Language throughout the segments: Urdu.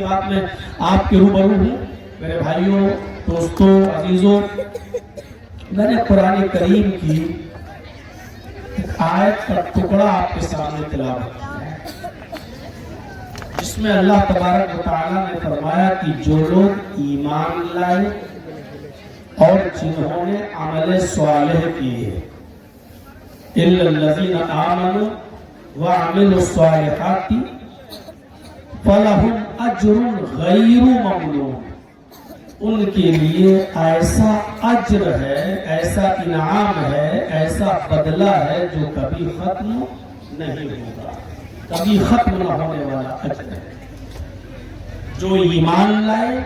خدمات میں آپ کے روبرو ہوں. میرے بھائیوں، دوستوں، عزیزوں، میں نے قرآن کریم کی آیت کا ٹکڑا آپ کے سامنے تلاوت کیا ہے، جس میں اللہ تبارک و تعالیٰ نے فرمایا کہ جو لوگ ایمان لائے اور جنہوں نے عمل صالح کیے، اِلَّا الَّذِينَ آمَنُوا وَعَمِلُوا الصَّالِحَاتِ فَلَهُمْ أَجْرٌ غَيْرُ مَمْنُونٍ، ان کے لیے ایسا اجر ہے، ایسا انعام ہے، ایسا بدلہ ہے جو کبھی ختم نہیں ہوگا، کبھی ختم نہ ہونے والا اجر ہے. جو ایمان لائے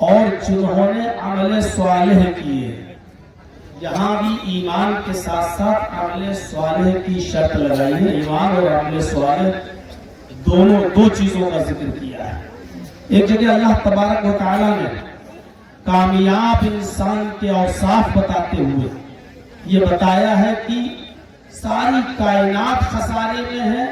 اور جنہوں نے عمل صالح کیے، یہاں بھی ایمان کے ساتھ ساتھ عمل صالح کی شرط لگائی ہے. ایمان اور عمل صالح دونوں دو چیزوں کا ذکر کیا ہے. ایک جگہ اللہ تبارک و تعالیٰ نے کامیاب انسان کے اوصاف بتاتے ہوئے یہ بتایا ہے کہ ساری کائنات خسارے میں ہے،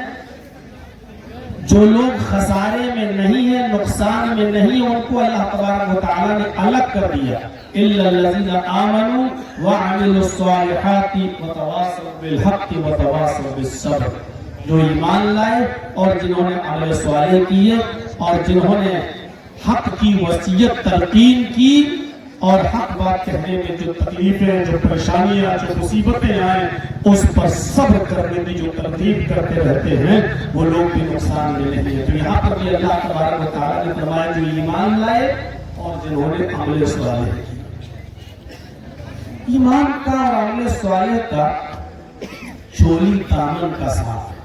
جو لوگ خسارے میں نہیں ہیں، نقصان میں نہیں ہیں، ان کو اللہ تبارک و تعالیٰ نے الگ کر دیا. إِلَّا الَّذِينَ آمَنُوا وَعَمِلُوا الصَّالِحَاتِ وَتَوَاصَوْا بِالْحَقِّ وَتَوَاصَوْا بِالصَّبْرِ، جو ایمان لائے اور جنہوں نے عمل صالح کیے اور جنہوں نے حق کی وصیت تلقین کی اور حق بات کہنے میں جو تکلیفیں، جو پریشانیاں، جو مصیبتیں آئیں اس پر صبر کرنے میں جو ترغیب کرتے رہتے ہیں، وہ لوگ بھی نقصان میں نہیں ہیں. تو یہاں پر بھی اللہ تبارک و تعالیٰ نے فرمایا جو ایمان لائے اور جنہوں نے عمل صالح کیے. ایمان کا اور عمل صالح کا چولی دامن کا ساتھ ہے.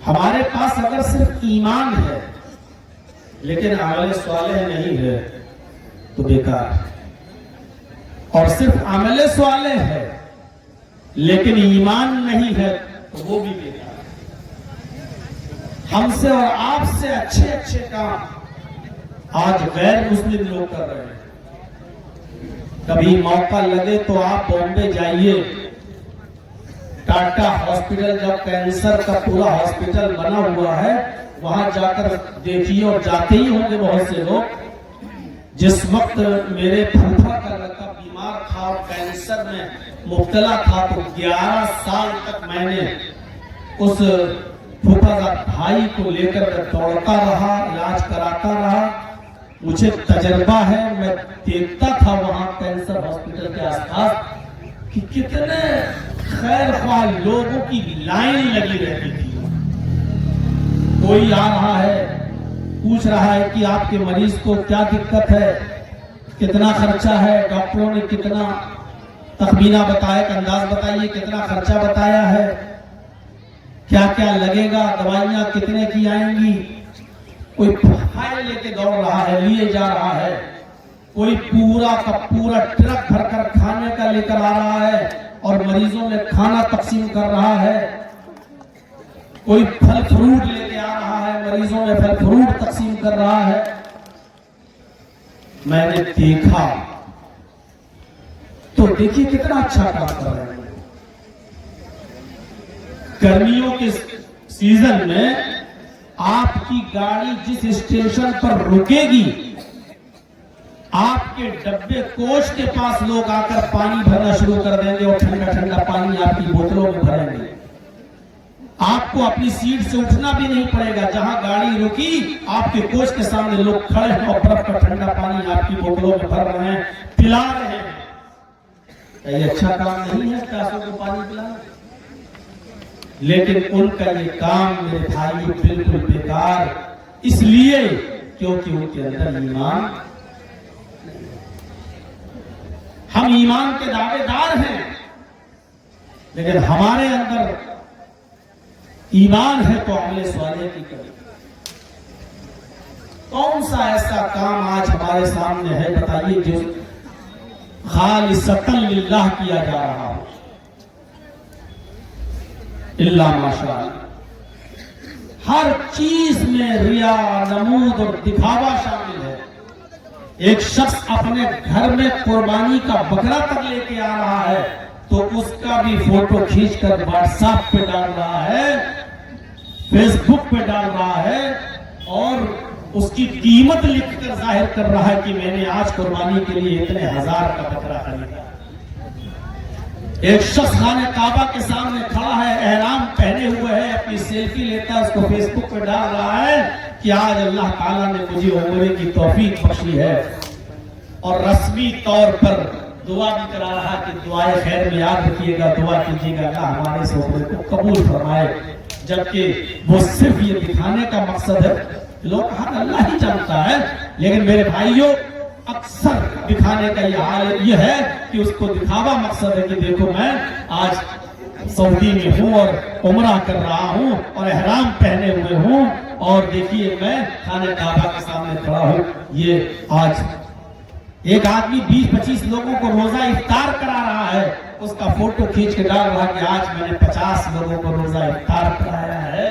ہمارے پاس اگر صرف ایمان ہے لیکن عمل صالح نہیں ہے تو بیکار ہے، اور صرف عمل صالح ہے لیکن ایمان نہیں ہے تو وہ بھی بیکار ہے. ہم سے اور آپ سے اچھے اچھے کام آج غیر مسلم لوگ کر رہے ہیں. کبھی موقع لگے تو آپ بامبے جائیے، ٹاٹا ہاسپٹل جب کینسر کا پورا ہاسپٹل بنا ہوا ہے وہاں جا کر دیکھیے، اور جاتے ہی ہوں گے بہت سے لوگ. جس وقت میرے پھوپھا کا لڑکا بیمار تھا اور کینسر میں مبتلا تھا تو 11 سال تک میں نے اس پھوپھا بھائی کو لے کر دوڑتا رہا، علاج کراتا رہا. مجھے تجربہ ہے، میں دیکھتا تھا وہاں کینسر ہاسپٹل کے آس پاس کہ کتنے خیر خواہ لوگوں کی لائن لگی رہتی تھی. کوئی آ رہا ہے، پوچھ رہا ہے کہ آپ کے مریض کو کیا دقت ہے، کتنا خرچہ ہے، ڈاکٹروں نے کتنا تخمینہ بتایا، ایک انداز بتائیے کتنا خرچہ بتایا ہے، کیا کیا لگے گا، دوائیاں کتنے کی آئیں گی. کوئی فائل لے کے دوڑ رہا ہے، لیے جا رہا ہے. کوئی پورا کا پورا ٹرک بھر کر کھانے کا لے کر آ رہا ہے اور مریضوں میں کھانا تقسیم کر رہا ہے. کوئی پھل فروٹ لے کے آ رہا ہے، مریضوں میں پھل فروٹ تقسیم کر رہا ہے. میں نے دیکھا تو دیکھیے کتنا اچھا کام کر رہے ہیں. گرمیوں کے سیزن میں آپ کی گاڑی جس اسٹیشن پر رکے گی، آپ کے ڈبے کوچ کے پاس لوگ آ کر پانی بھرنا شروع کر دیں گے اور ٹھنڈا ٹھنڈا پانی آپ کی بوتلوں میں بھریں گے. آپ کو اپنی سیٹ سے اٹھنا بھی نہیں پڑے گا. جہاں گاڑی رکی آپ کے کوچ کے سامنے لوگ کھڑے ہیں اور برف کا ٹھنڈا پانی آپ کی بوتلوں میں بھر رہے ہیں، پلا رہے ہیں. یہ اچھا کام نہیں ہے پیاسوں کو پانی پلانا؟ لیکن ان کا یہ کام میرے بھائی بالکل بیکار، اس لیے کیونکہ ان کے اندر ایمان. ہم ایمان کے دعوے دار ہیں لیکن ہمارے اندر ایمان ہے تو عمل صالح کی کریں. کون سا ایسا کام آج ہمارے سامنے ہے بتائیے جو خالصتاً للہ کیا جا رہا ہو؟ اللہ ماشاء اللہ ہر چیز میں ریا، نمود اور دکھاوا شامل ہے. ایک شخص اپنے گھر میں قربانی کا بکرا تک لے کے آ رہا ہے تو اس کا بھی فوٹو کھینچ کر واٹس ایپ پہ ڈال رہا ہے، فیس بک پہ ڈال رہا ہے اور اس کی قیمت لکھ کر ظاہر کر رہا ہے کہ میں نے آج قربانی کے لیے اتنے ہزار کا بکرا خریدا۔ ایک شخص خانہ کعبہ کے سامنے کھڑا ہے، احرام پہنے ہوئے ہے، اپنی سیلفی لیتا ہے، اس کو فیس بک پہ ڈال رہا ہے کہ آج اللہ تعالیٰ نے مجھے عمرے کی توفیق بخشی ہے، اور رسمی طور پر دعا بھی کرا رہا کہ دعائے خیر میں یاد رکھیے گا، دعا کیجیے گا اللہ ہمارے اس عمرے کو قبول فرمائے۔ جبکہ وہ صرف یہ دکھانے کا مقصد ہے، لوگ حق اللہ ہی جانتا ہے، لیکن میرے بھائیوں اکثر دکھانے کا یہ ہے کہ اس کو دکھاوا مقصد ہے کہ دیکھو میں آج سعودی میں ہوں اور عمرہ کر رہا ہوں اور احرام پہنے ہوئے ہوں، اور دیکھیے میں خانہ کعبہ کے سامنے کھڑا ہوں۔ یہ آج ایک آدمی 20-25 لوگوں کو روزہ افطار کرا رہا ہے، اس کا فوٹو کھینچ کے ڈال رہا کہ آج میں نے 50 لوگوں کو روزہ افطار کرایا ہے۔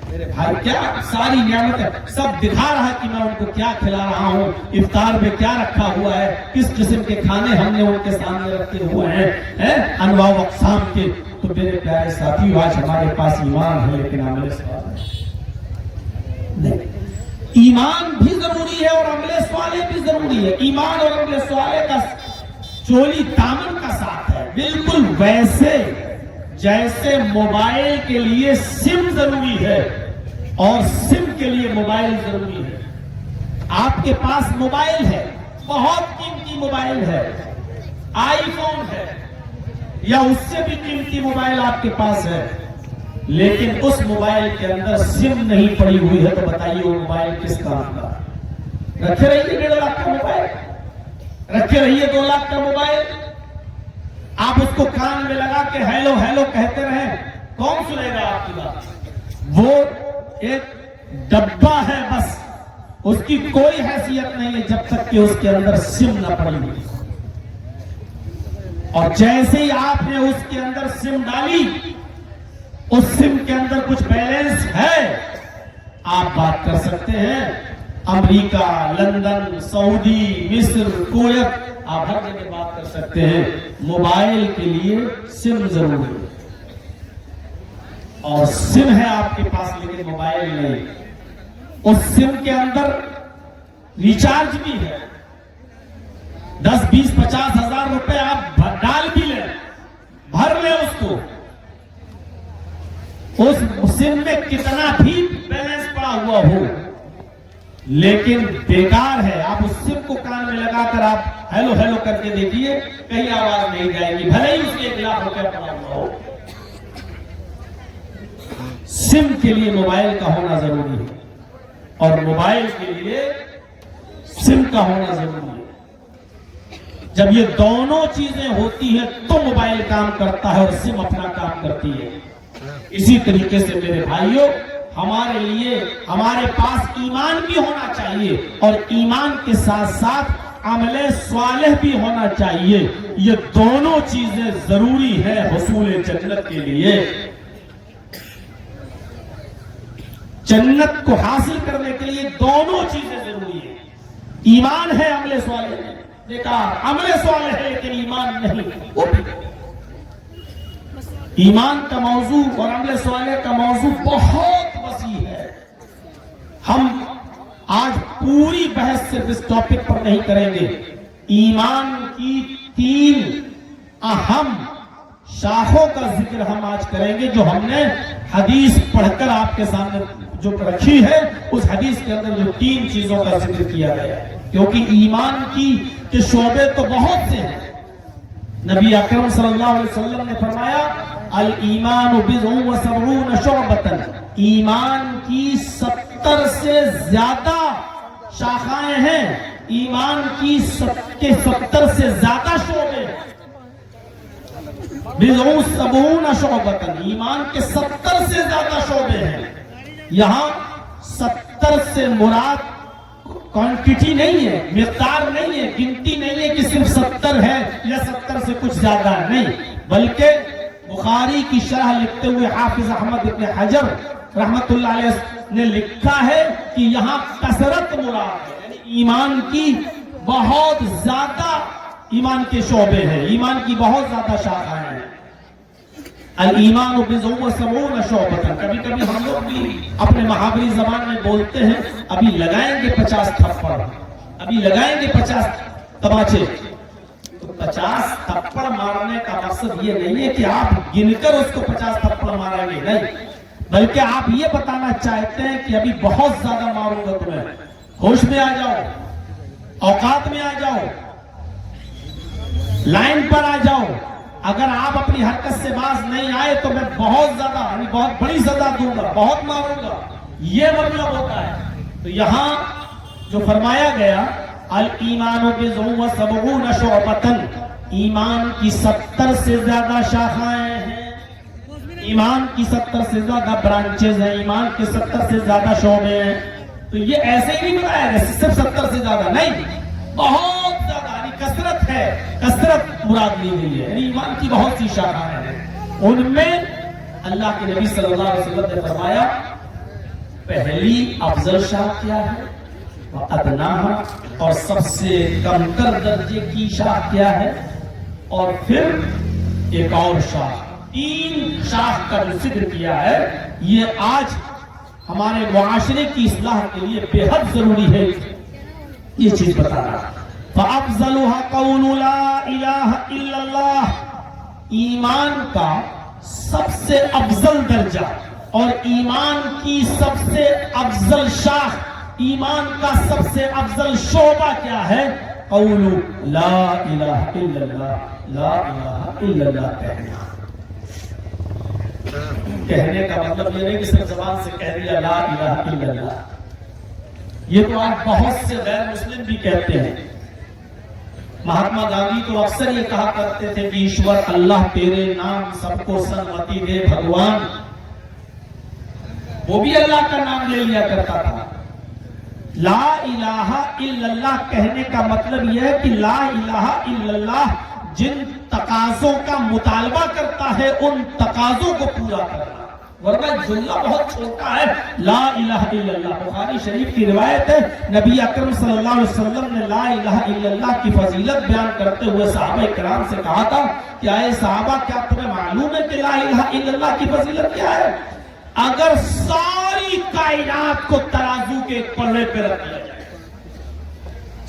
میرے بھائی کیا ساری نعمت ہے، سب دکھا رہا ہے کہ میں ان کو کیا کھلا رہا ہوں، افطار میں کیا رکھا ہوا ہے، کس قسم کے کھانے ہم نے ان کے سامنے رکھے ہوئے ہیں، انواع و اقسام کے۔ تو میرے پیارے ساتھیو آج ہمارے پاس ایمان ہے لیکن عمل صالح نہیں۔ ایمان بھی ضروری ہے اور عمل صالح بھی ضروری ہے۔ ایمان اور عمل صالح کا چولی دامن کا ساتھ ہے، بالکل ویسے جیسے موبائل کے لیے سم ضروری ہے اور سم کے لیے موبائل ضروری ہے۔ آپ کے پاس موبائل ہے، بہت قیمتی موبائل ہے، آئی فون ہے یا اس سے بھی قیمتی موبائل آپ کے پاس ہے، لیکن اس موبائل کے اندر سم نہیں پڑی ہوئی ہے تو بتائیے وہ موبائل کس کام کا؟ رکھے رہیے 1.5 لاکھ کا موبائل، رکھے رہیے 2 لاکھ کا موبائل، آپ اس کو کان میں لگا کے ہیلو ہیلو کہتے رہیں، کون سنے گا آپ کی بات؟ وہ ایک ڈبہ ہے بس، اس کی کوئی حیثیت نہیں ہے جب تک کہ اس کے اندر سم نہ پڑی ہوئی۔ اور جیسے ہی آپ نے اس کے اندر سم ڈالی، اس سم کے اندر کچھ بیلنس ہے، آپ بات کر سکتے ہیں۔ امریکہ، لندن، سعودی، مصر، کویت، آپ ہر جگہ بات کر سکتے ہیں۔ موبائل کے لیے سم ضروری ہے، اور سم ہے آپ کے پاس لیکن موبائل نہیں۔ اس سم کے اندر ریچارج بھی ہے، 10, 20, 50 ہزار روپے آپ ڈال بھی لیں، بھر لیں اس کو، اس سم میں کتنا بھی بیلنس پڑا ہوا ہو لیکن بیکار ہے۔ آپ اس سم کو کان میں لگا کر آپ ہیلو ہیلو کر کے دیکھیے، کہیں آواز نہیں جائے گی، بھلے ہی اس کے 1 لاکھ روپے پڑا ہوا ہو۔ سم کے لیے موبائل کا ہونا ضروری ہے اور موبائل کے لیے سم کا ہونا ضروری ہے۔ جب یہ دونوں چیزیں ہوتی ہیں تو موبائل کام کرتا ہے اور سم اپنا کام کرتی ہے۔ اسی طریقے سے میرے بھائیوں، ہمارے لیے ہمارے پاس ایمان بھی ہونا چاہیے اور ایمان کے ساتھ ساتھ عمل صالح بھی ہونا چاہیے۔ یہ دونوں چیزیں ضروری ہیں حصول جنت کے لیے۔ جنت کو حاصل کرنے کے لیے دونوں چیزیں ضروری ہیں۔ ایمان ہے، عمل صالح ہے، بیکار عمل صالح ہے لیکن ایمان نہیں۔ ایمان کا موضوع اور عمل صالح کا موضوع بہت وسیع ہے۔ ہم آج پوری بحث صرف اس ٹاپک پر نہیں کریں گے۔ ایمان کی 3 اہم شاخوں کا ذکر ہم آج کریں گے جو ہم نے حدیث پڑھ کر آپ کے سامنے جو رکھی ہے، اس حدیث کے اندر جو 3 چیزوں کا ذکر کیا گیا ہے، کیونکہ ایمان کے شعبے تو بہت سے ہیں۔ نبی اکرم صلی اللہ علیہ وسلم نے فرمایا الایمان بضع و سبعون شعبۃ، ایمان کی 70 سے زیادہ شاخائیں ہیں، ایمان کی 70 سے زیادہ شعبے ہیں۔ بضع و سبعون شعبۃ، ایمان کے 70 سے زیادہ شعبے ہیں۔ یہاں 70 سے مراد کوانٹیٹی نہیں ہے، مقدار نہیں ہے، گنتی نہیں ہے کہ صرف 70 ہے یا 70 سے کچھ زیادہ نہیں، بلکہ بخاری کی شرح لکھتے ہوئے حافظ احمد ابن حجر رحمت اللہ علیہ نے لکھا ہے کہ یہاں کثرت مراد ہے، یعنی ایمان کی بہت زیادہ ایمان کے شعبے ہیں، ایمان کی بہت زیادہ شاخائیں ہیں۔ الایمان بضع و سبعون شعبۃ. کبھی کبھی ہم لوگ بھی اپنے محاوری زبان میں بولتے ہیں ابھی لگائیں گے 50 تھپڑ، ابھی لگائیں گے 50 تماچے. تو 50 تھپڑ مارنے کا مقصد یہ نہیں ہے کہ آپ گن کر اس کو 50 تھپڑ ماریں گے، نہیں، بلکہ آپ یہ بتانا چاہتے ہیں کہ ابھی بہت زیادہ ماروں گا تمہیں. ہوش میں آ جاؤ، اوقات میں آ جاؤ، لائن پر آ جاؤ. اگر آپ اپنی حرکت سے باز نہیں آئے تو میں بہت زیادہ، یعنی بہت بڑی سزا دوں گا، بہت ماروں گا، یہ مطلب ہوتا ہے. تو یہاں جو فرمایا گیا الایمان بضع و سبعون شعبۃ، ایمان کی 70 سے زیادہ شاخائیں ہیں، ایمان کی 70 سے زیادہ برانچز ہیں، ایمان کے 70 سے زیادہ شعبے ہیں. تو یہ ایسے ہی نہیں بتایا گیا صرف 70 سے زیادہ، نہیں، بہت زیادہ، یعنی کثرت ہے، کثرت مراد لی گئی ہے. یعنی ایمان کی بہت سی شاخائیں ہیں. ان میں اللہ کے نبی صلی اللہ علیہ وسلم نے فرمایا پہلی افضل شاخ کیا ہے، ادناہا، اور سب سے کم تر درجے کی شاخ کیا ہے، اور پھر ایک اور شاخ. 3 شاخ کا جو ذکر کیا ہے یہ آج ہمارے معاشرے کی اصلاح کے لیے بے حد ضروری ہے یہ چیز بتانا. فَأَفْضَلُهَا قَوْلُ لَا إِلَهَ إِلَّا اللَّهِ، ایمان کا سب سے افضل درجہ اور ایمان کی سب سے افضل شاخ، ایمان کا سب سے افضل شعبہ کیا ہے؟ قول لا الہ الا اللہ، لا الہ الا اللہ کہنا. کہنے کا مطلب یہ نہیں کہ صرف زبان سے کہہ دیا لا الہ الا اللہ. یہ تو آج بہت سے غیر مسلم بھی کہتے ہیں. مہاتما گاندھی تو اکثر یہ کہا کرتے تھے کہ ایشور اللہ تیرے نام سب کو سلامتی دے بھگوان. وہ بھی اللہ کا نام لے لیا کرتا تھا. لا الہ الا اللہ کہنے کا مطلب یہ ہے کہ لا الہ الا اللہ جن تقاضوں کا مطالبہ کرتا ہے ان تقاضوں کو پورا کرنا. ورنہ جملہ بہت چھوٹا ہے لا الہ الا اللہ. بخاری شریف کی روایت ہے نبی اکرم صلی اللہ علیہ وسلم نے لا الہ الا اللہ کی فضیلت بیان کرتے ہوئے صحابہ کرام سے کہا تھا کہ اے صحابہ کیا تمہیں معلوم ہے کہ لا الہ الا اللہ کی فضیلت کیا ہے؟ اگر ساری کائنات کو ترازو کے پلڑے پہ رکھ دیا جائے،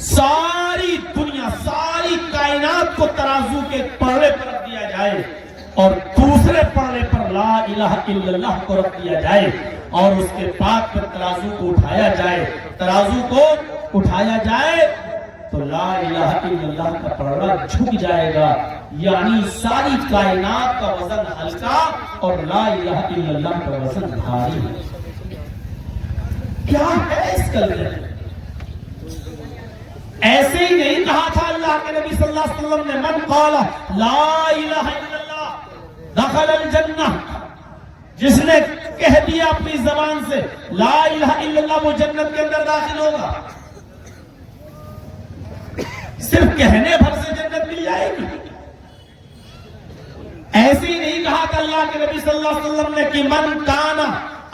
ساری دنیا، ساری کائنات کو ترازو کے پلڑے پر رکھ دیا جائے اور دوسرے پلڑے پر لا الہ الا اللہ کو رکھ دیا جائے اور اس کے بعد پھر ترازو کو اٹھایا جائے، ترازو کو اٹھایا جائے تو لا الہ الا اللہ کا پلڑا جھک جائے گا. یعنی ساری کائنات کا وزن ہلکا اور لا الہ الا اللہ کا وزن بھاری. کیا ہے اس کلمے میں؟ ایسے ہی نہیں کہا تھا اللہ کے نبی صلی اللہ علیہ وسلم نے من قال لا الہ الا اللہ دخل الجنہ، جس نے کہہ دیا اپنی زبان سے لا الہ الا اللہ وہ جنت کے اندر داخل ہوگا. صرف کہنے بھر سے جنت مل جائے گی؟ ایسے ہی نہیں کہا کہ اللہ کے نبی صلی اللہ علیہ وسلم نے کہ من کان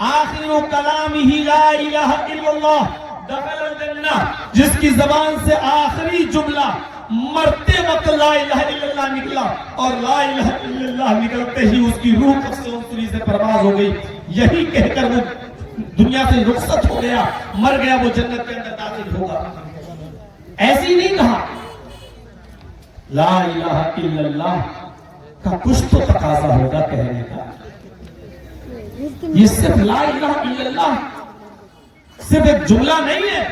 آخر کلامہ لا الہ الا اللہ دخل الجنہ، جس کی زبان سے آخری جملہ مرتے وقت لا الہ الا اللہ نکلا اور لا الہ الا اللہ نکلتے ہی اس کی روح قبض عنصری سے پرواز ہو گئی، یہی کہہ کر وہ دنیا سے رخصت ہو گیا، مر گیا، وہ جنت کے اندر داخل ہوگا. ایسے ہی نہیں کہا. لا الہ الا اللہ کا کچھ تو تقاضا ہوگا کہنے کا. یہ صرف لا الہ الا اللہ صرف ایک جملہ نہیں ہے.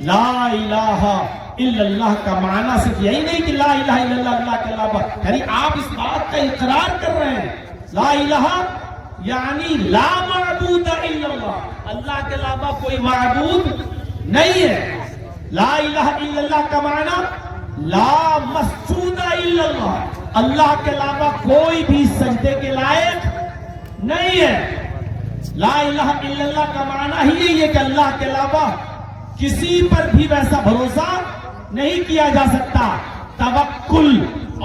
لا الہ الا اللہ کا معنی صرف یہی نہیں کہ لا الہ الا اللہ اللہ کے علاوہ، یعنی آپ اس بات کا اقرار کر رہے ہیں لا الہ یعنی لا معبود الا اللہ، اللہ کے علاوہ کوئی معبود نہیں ہے. لا الہ الا اللہ کا معنی لا مسجود الا اللہ، اللہ کے علاوہ کوئی بھی سجدے کے لائق نہیں ہے. لا الہ الا اللہ کا معنی ہی یہی ہے کہ اللہ کے علاوہ کسی پر بھی ویسا بھروسہ نہیں کیا جا سکتا. توکل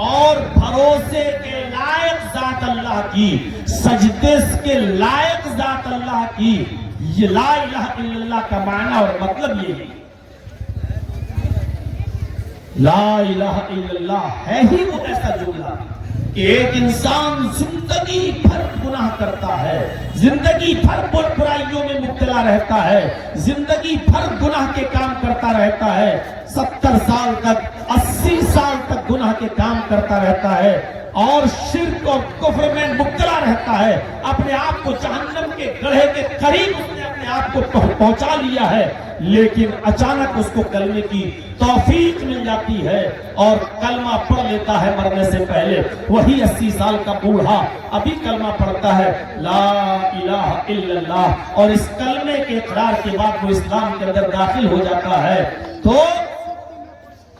اور بھروسے کے لائق ذات اللہ کی، سجدے کے لائق ذات اللہ کی، یہ لا الہ الا اللہ کا معنی اور مطلب یہ ہے. لا الہ الا اللہ ہے ہی وہ ایسا جملہ کہ ایک انسان زندگی بھر گناہ کرتا ہے، زندگی بھر برائیوں میں مبتلا رہتا ہے، زندگی بھر گناہ کے کام کرتا رہتا ہے، 70 سال تک 80 سال تک گناہ کے کام کرتا رہتا ہے اور شرک اور کفر میں مبتلا رہتا ہے، اپنے آپ کو جہنم کے گڑھے کے قریب اس نے اپنے آپ کو پہنچا لیا ہے، لیکن اچانک اس کو کلمے کی توفیق مل جاتی ہے اور کلمہ پڑھ لیتا ہے مرنے سے پہلے۔ وہی 80 سال کا بوڑھا ابھی کلمہ پڑھتا ہے لا الہ الا اللہ، اور اس کلمے کے اقرار کے بعد وہ اسلام کے اندر داخل ہو جاتا ہے۔ تو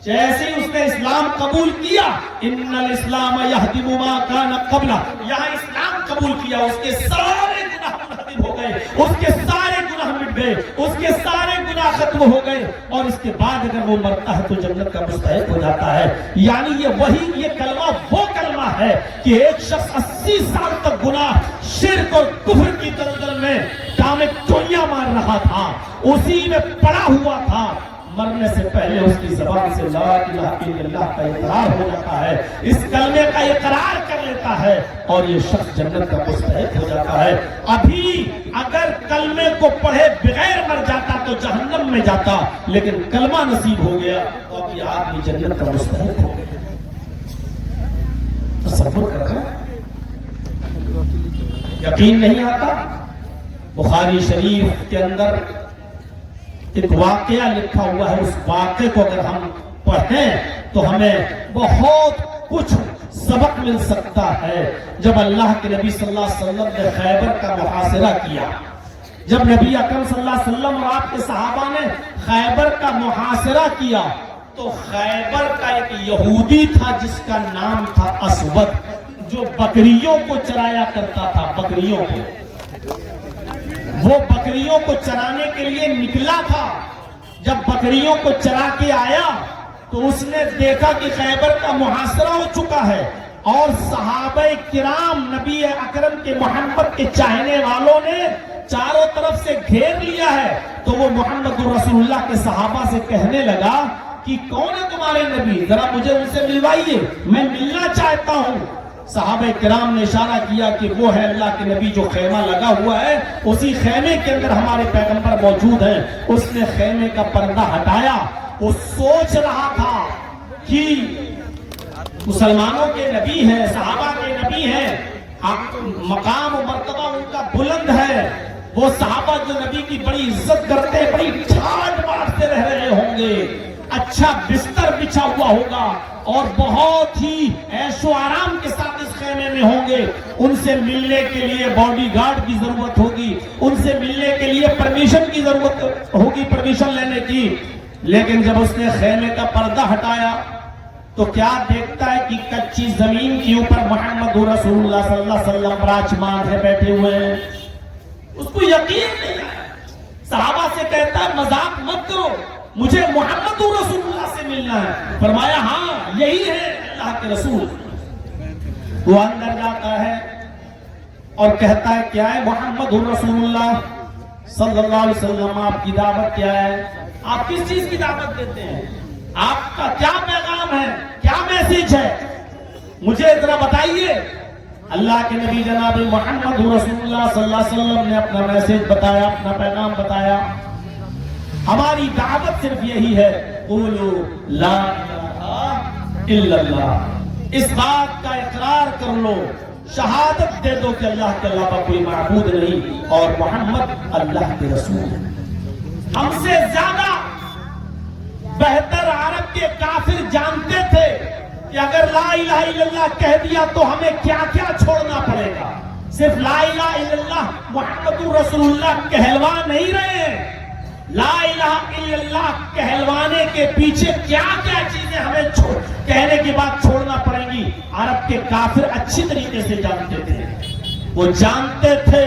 جیسے اس نے اسلام قبول کیا، ان الاسلام یہدم ما کان قبلہ، یہاں اسلام قبول کیا، اس کے سارے گناہ منہدم ہو گئے، اس کے سارے گناہ مٹ گئے، اس کے سارے گناہ ختم ہو گئے، اور اس کے بعد اگر وہ مرتا ہے تو جنت کا مستحق ہو جاتا ہے۔ یعنی یہ کلمہ وہ کلمہ ہے کہ ایک شخص 80 سال تک گناہ، شرک اور کفر کی دلدل میں ٹامے ٹولیاں مار رہا تھا، اسی میں پڑا ہوا تھا، مرنے سے پہلے اس کی زبان سے لا الہ الا اللہ کا اقرار ہو جاتا ہے، اس کلمے کا اقرار کر لیتا ہے اور یہ شخص جنت کا مستحق ہو جاتا ہے۔ ابھی اگر کلمے کو پڑھے بغیر مر جاتا تو جہنم میں جاتا، لیکن کلمہ نصیب ہو گیا تو اب یہ آدمی جنت کا مستحق ہو گیا۔ تصور کر رہا ہے؟ یقین نہیں آتا؟ بخاری شریف کے اندر ایک واقعہ لکھا ہوا ہے، اس واقعے کو اگر ہم پڑھیں تو ہمیں بہت کچھ سبق مل سکتا ہے۔ جب اللہ کے نبی صلی اللہ علیہ وسلم نے خیبر کا محاصرہ کیا، جب نبی اکرم صلی اللہ علیہ وسلم اور آپ کے صحابہ نے خیبر کا محاصرہ کیا تو خیبر کا ایک یہودی تھا جس کا نام تھا اسود، جو بکریوں کو چرایا کرتا تھا، بکریوں کو، وہ بکریوں کو چرانے کے لیے نکلا تھا۔ جب بکریوں کو چرا کے آیا تو اس نے دیکھا کہ خیبر کا محاصرہ ہو چکا ہے اور صحابہ کرام نبی اکرم کے محمد کے چاہنے والوں نے چاروں طرف سے گھیر لیا ہے۔ تو وہ محمد رسول اللہ کے صحابہ سے کہنے لگا کہ کون ہے تمہارے نبی، ذرا مجھے ان سے ملوائیے، میں ملنا چاہتا ہوں۔ صحابہ کرام نے اشارہ کیا کہ وہ ہے اللہ کے نبی جو خیمہ لگا ہوا ہے، اسی خیمے کے اندر ہمارے پیغمبر موجود ہیں۔ اس نے خیمے کا پردہ ہٹایا، وہ سوچ رہا تھا کہ مسلمانوں کے نبی ہیں، صحابہ کے نبی ہیں، مقام و مرتبہ ان کا بلند ہے، وہ صحابہ جو نبی کی بڑی عزت کرتے، بڑی ٹھاٹ باٹ سے رہ رہے ہوں گے، اچھا بستر بچھا ہوا ہوگا اور بہت ہی عیش و آرام کے ساتھ اس خیمے میں ہوں گے۔ ان سے ملنے کے لیے باڈی گارڈ کی ضرورت ہوگی، ان سے ملنے کے لیے پرمیشن کی ضرورت ہوگی، پرمیشن لینے کی۔ لیکن جب اس نے خیمے کا پردہ ہٹایا تو کیا دیکھتا ہے کہ کچی زمین کے اوپر محمد رسول اللہ صلی اللہ علیہ وسلم براجمان ہے، بیٹھے ہوئے ہیں۔ اس کو یقین نہیں ہے، صحابہ سے کہتا ہے مذاق مت کرو، مجھے محمد رسول اللہ سے ملنا ہے۔ فرمایا ہاں یہی ہے اللہ کے رسول۔ وہ اندر جاتا ہے اور کہتا ہے کیا ہے محمد رسول اللہ صلی اللہ علیہ وسلم، آپ کی دعوت کیا ہے، آپ کس چیز کی دعوت دیتے ہیں، آپ کا کیا پیغام ہے، کیا میسج ہے، مجھے ذرا بتائیے۔ اللہ کے نبی جناب محمد رسول اللہ صلی اللہ علیہ وسلم نے اپنا میسج بتایا، اپنا پیغام بتایا، ہماری دعوت صرف یہی ہے، قولوا لا الہ الا اللہ، اس بات کا اقرار کر لو، شہادت دے دو کہ اللہ کے علاوہ کوئی معبود نہیں اور محمد اللہ کے رسول ہے۔ ہم سے زیادہ بہتر عرب کے کافر جانتے تھے کہ اگر لا الہ الا اللہ کہہ دیا تو ہمیں کیا کیا چھوڑنا پڑے گا۔ صرف لا الہ الا اللہ محمد رسول اللہ کہلوا نہیں رہے ہیں، لا الہ الا اللہ کہلوانے کے پیچھے کیا کیا چیزیں ہمیں کہنے کے بعد چھوڑنا پڑیں گی۔ عرب کے کافر اچھی طریقے سے جانتے تھے، وہ جانتے تھے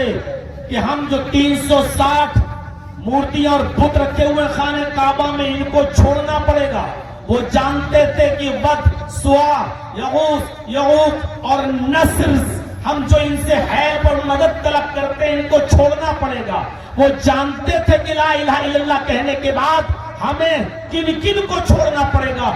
کہ ہم جو 360 مورتیاں اور بت رکھے ہوئے خانہ کعبہ میں ان کو چھوڑنا پڑے گا۔ وہ جانتے تھے کہ ود، سوا، یغوث، یعوق اور نصر، ہم جو ان سے حیب اور مدد طلب کرتے ہیں ان کو چھوڑنا پڑے گا۔ وہ جانتے تھے کہ لا الہ الا اللہ کہنے کے بعد ہمیں کن کن کو چھوڑنا پڑے گا۔